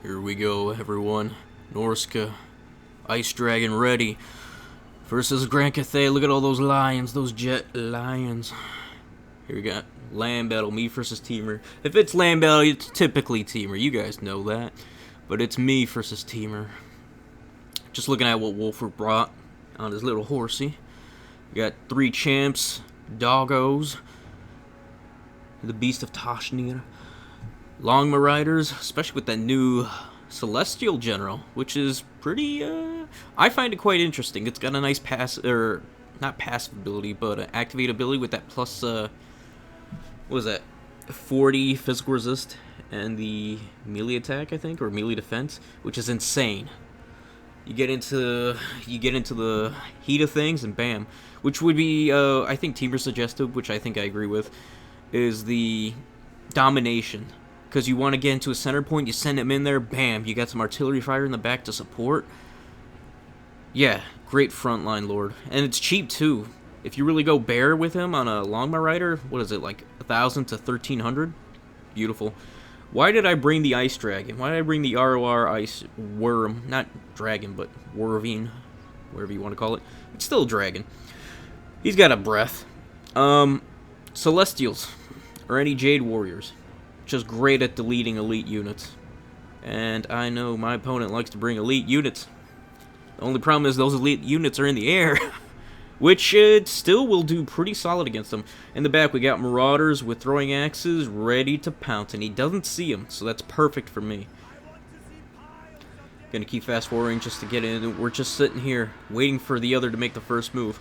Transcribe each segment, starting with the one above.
Here we go, everyone. Norsca, Ice Dragon ready. Versus Grand Cathay. Look at all those lions, those jet lions. Here we got land battle, me versus TMiR. If it's land battle, it's typically TMiR. You guys know that. But it's me versus TMiR. Just looking at what Wolfer brought on his little horsey. We got 3 champs, doggos, the Beast of Tashnir, Longma Riders, especially with that new Celestial General, which is pretty, I find it quite interesting. It's got a nice not passive ability, but activate ability with that plus, what was that, 40 physical resist, and the melee attack, I think, or melee defense, which is insane. You get into the heat of things, and bam. Which would be, I think TMiR suggested, which I think I agree with, is the domination. Because you want to get into a center point, you send him in there, bam, you got some artillery fire in the back to support. Yeah, great frontline lord. And it's cheap too. If you really go bear with him on a Longma Rider, what is it, like 1,000 to 1,300? Beautiful. Why did I bring the Ice Dragon? Why did I bring the ROR Ice Worm? Not Dragon, but Wervine, whatever you want to call it. It's still a dragon. He's got a breath. Celestials, or any Jade Warriors. Just great at deleting elite units. And I know my opponent likes to bring elite units. The only problem is those elite units are in the air. Which it still will do pretty solid against them. In the back we got Marauders with throwing axes ready to pounce. And he doesn't see them, so that's perfect for me. Gonna keep fast forwarding just to get in. We're just sitting here waiting for the other to make the first move.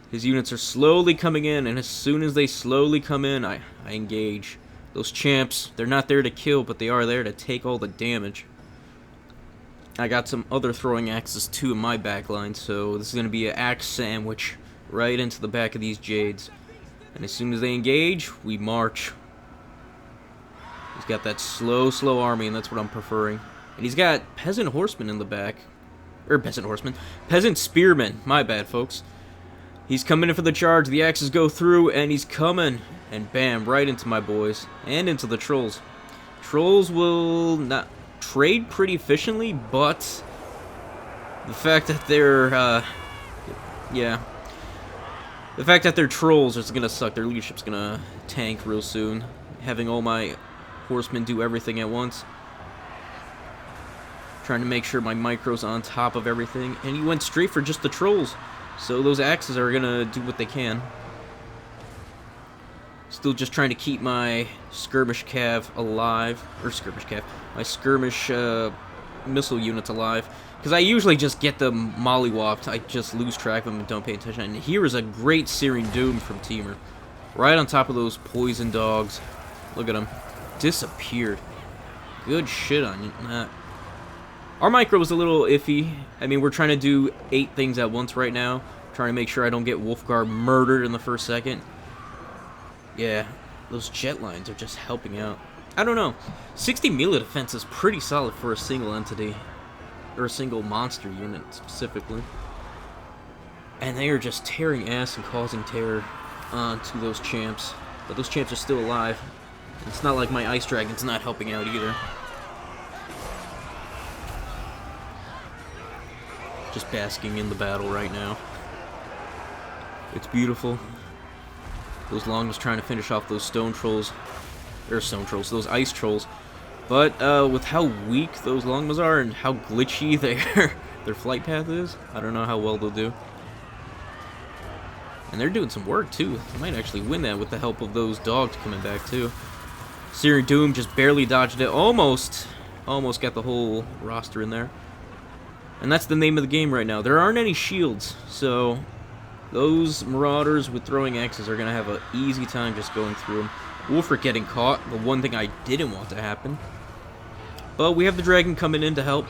His units are slowly coming in, and as soon as they slowly come in, I engage. Those champs, they're not there to kill, but they are there to take all the damage. I got some other throwing axes too in my backline, so this is going to be an axe sandwich right into the back of these Jades. And as soon as they engage, we march. He's got that slow army, and that's what I'm preferring. And he's got peasant horsemen in the back. Peasant spearmen. My bad, folks. He's coming in for the charge. The axes go through, and he's coming. And bam, right into my boys. And into the trolls. Trolls will not trade pretty efficiently, but the fact that they're, the fact that they're trolls is gonna suck. Their leadership's gonna tank real soon. Having all my horsemen do everything at once. Trying to make sure my micro's on top of everything. And he went straight for just the trolls. So those axes are gonna do what they can. Still just trying to keep my skirmish cav alive. Or skirmish cav. My skirmish missile units alive. Because I usually just get them mollywopped. I just lose track of them and don't pay attention. And here is a great Searing Doom from TMiR. Right on top of those poison dogs. Look at them. Disappeared. Good shit on that. Our micro was a little iffy. I mean, we're trying to do 8 things at once right now. Trying to make sure I don't get Wolfgar murdered in the first second. Yeah, those jet lines are just helping out. I don't know. 60 melee defense is pretty solid for a single entity. Or a single monster unit, specifically. And they are just tearing ass and causing terror onto those champs. But those champs are still alive. It's not like my Ice Dragon's not helping out either. Just basking in the battle right now. It's beautiful. Those Longmas trying to finish off those those ice trolls. But with how weak those Longmas are and how glitchy their flight path is, I don't know how well they'll do. And they're doing some work too. They might actually win that with the help of those dogs coming back too. Searing Doom just barely dodged it. Almost got the whole roster in there. And that's the name of the game right now. There aren't any shields, so those Marauders with throwing axes are going to have an easy time just going through them. Wolfric getting caught, the one thing I didn't want to happen. But we have the dragon coming in to help.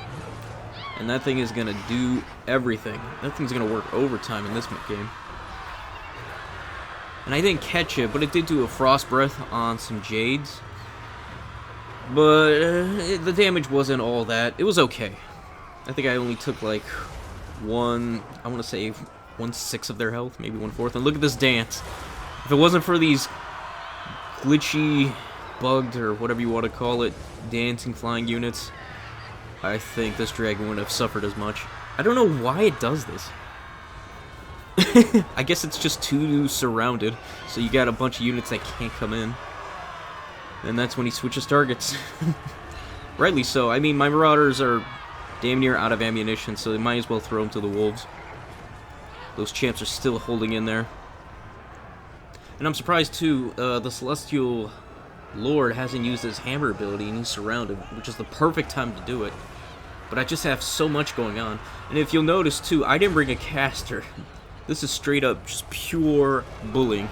And that thing is going to do everything. That thing's going to work overtime in this game. And I didn't catch it, but it did do a Frost Breath on some Jades. But the damage wasn't all that. It was okay. I think I only took like I want to say 1/6 of their health, maybe 1/4. And look at this dance. If it wasn't for these glitchy, bugged, or whatever you want to call it, dancing flying units, I think this dragon wouldn't have suffered as much. I don't know why it does this. I guess it's just too surrounded, so you got a bunch of units that can't come in. And that's when he switches targets. Rightly so. I mean, my Marauders are damn near out of ammunition, so they might as well throw them to the wolves. Those champs are still holding in there. And I'm surprised, too, the Celestial Lord hasn't used his hammer ability, and he's surrounded, which is the perfect time to do it. But I just have so much going on. And if you'll notice, too, I didn't bring a caster. This is straight up just pure bullying.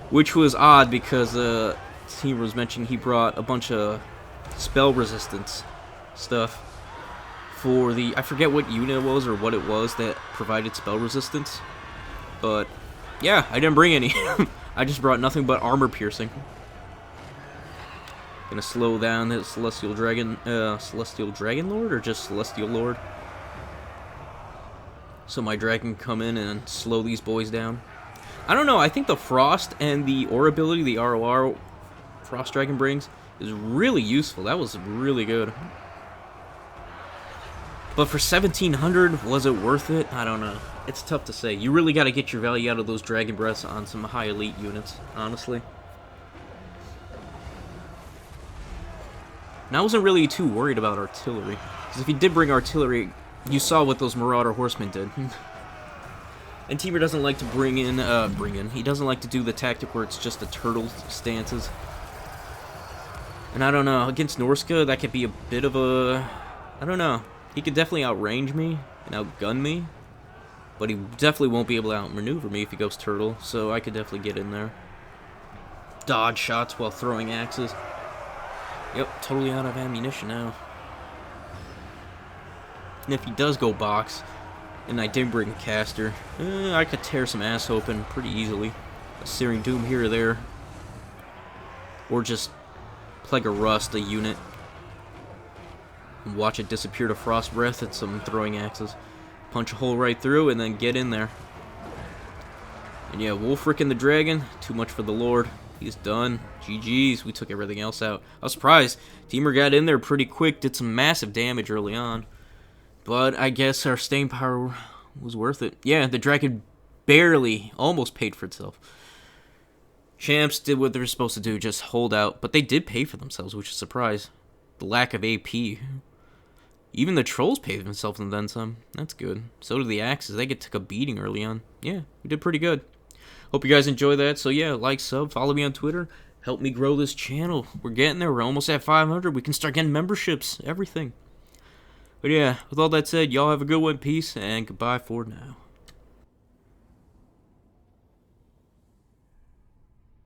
Which was odd because TMiR was mentioning he brought a bunch of spell resistance stuff for the... I forget what unit it was or what it was that provided spell resistance. But, yeah, I didn't bring any. I just brought nothing but armor piercing. Gonna slow down the Celestial Dragon Lord, or just Celestial Lord? So my dragon can come in and slow these boys down. I don't know, I think the Frost and the Aura ability, the ROR Frost Dragon brings, is really useful. That was really good. But for 1700, was it worth it? I don't know. It's tough to say. You really gotta get your value out of those Dragon Breaths on some high elite units, honestly. And I wasn't really too worried about artillery. Because if he did bring artillery, you saw what those Marauder Horsemen did. And TMiR doesn't like to he doesn't like to do the tactic where it's just the turtle stances. And I don't know, against Norsca, that could be a bit of a... I don't know. He could definitely outrange me and outgun me. But he definitely won't be able to outmaneuver me if he goes turtle. So I could definitely get in there. Dodge shots while throwing axes. Yep, totally out of ammunition now. And if he does go box, and I did bring a caster, I could tear some ass open pretty easily. A Searing Doom here or there. Or just Plague of Rust a unit. And watch it disappear to Frost Breath at some throwing axes. Punch a hole right through and then get in there. And yeah, Wolfric and the Dragon, too much for the Lord. He's done. GG's. We took everything else out. I was surprised. TMiR got in there pretty quick, did some massive damage early on. But I guess our staying power was worth it. Yeah, the dragon barely, almost paid for itself. Champs did what they were supposed to do, just hold out. But they did pay for themselves, which is a surprise. The lack of AP. Even the trolls paid themselves and then some. That's good. So did the axes. They took a beating early on. Yeah, we did pretty good. Hope you guys enjoy that. So yeah, like, sub, follow me on Twitter. Help me grow this channel. We're getting there. We're almost at 500. We can start getting memberships. Everything. But yeah, with all that said, y'all have a good one. Peace and goodbye for now.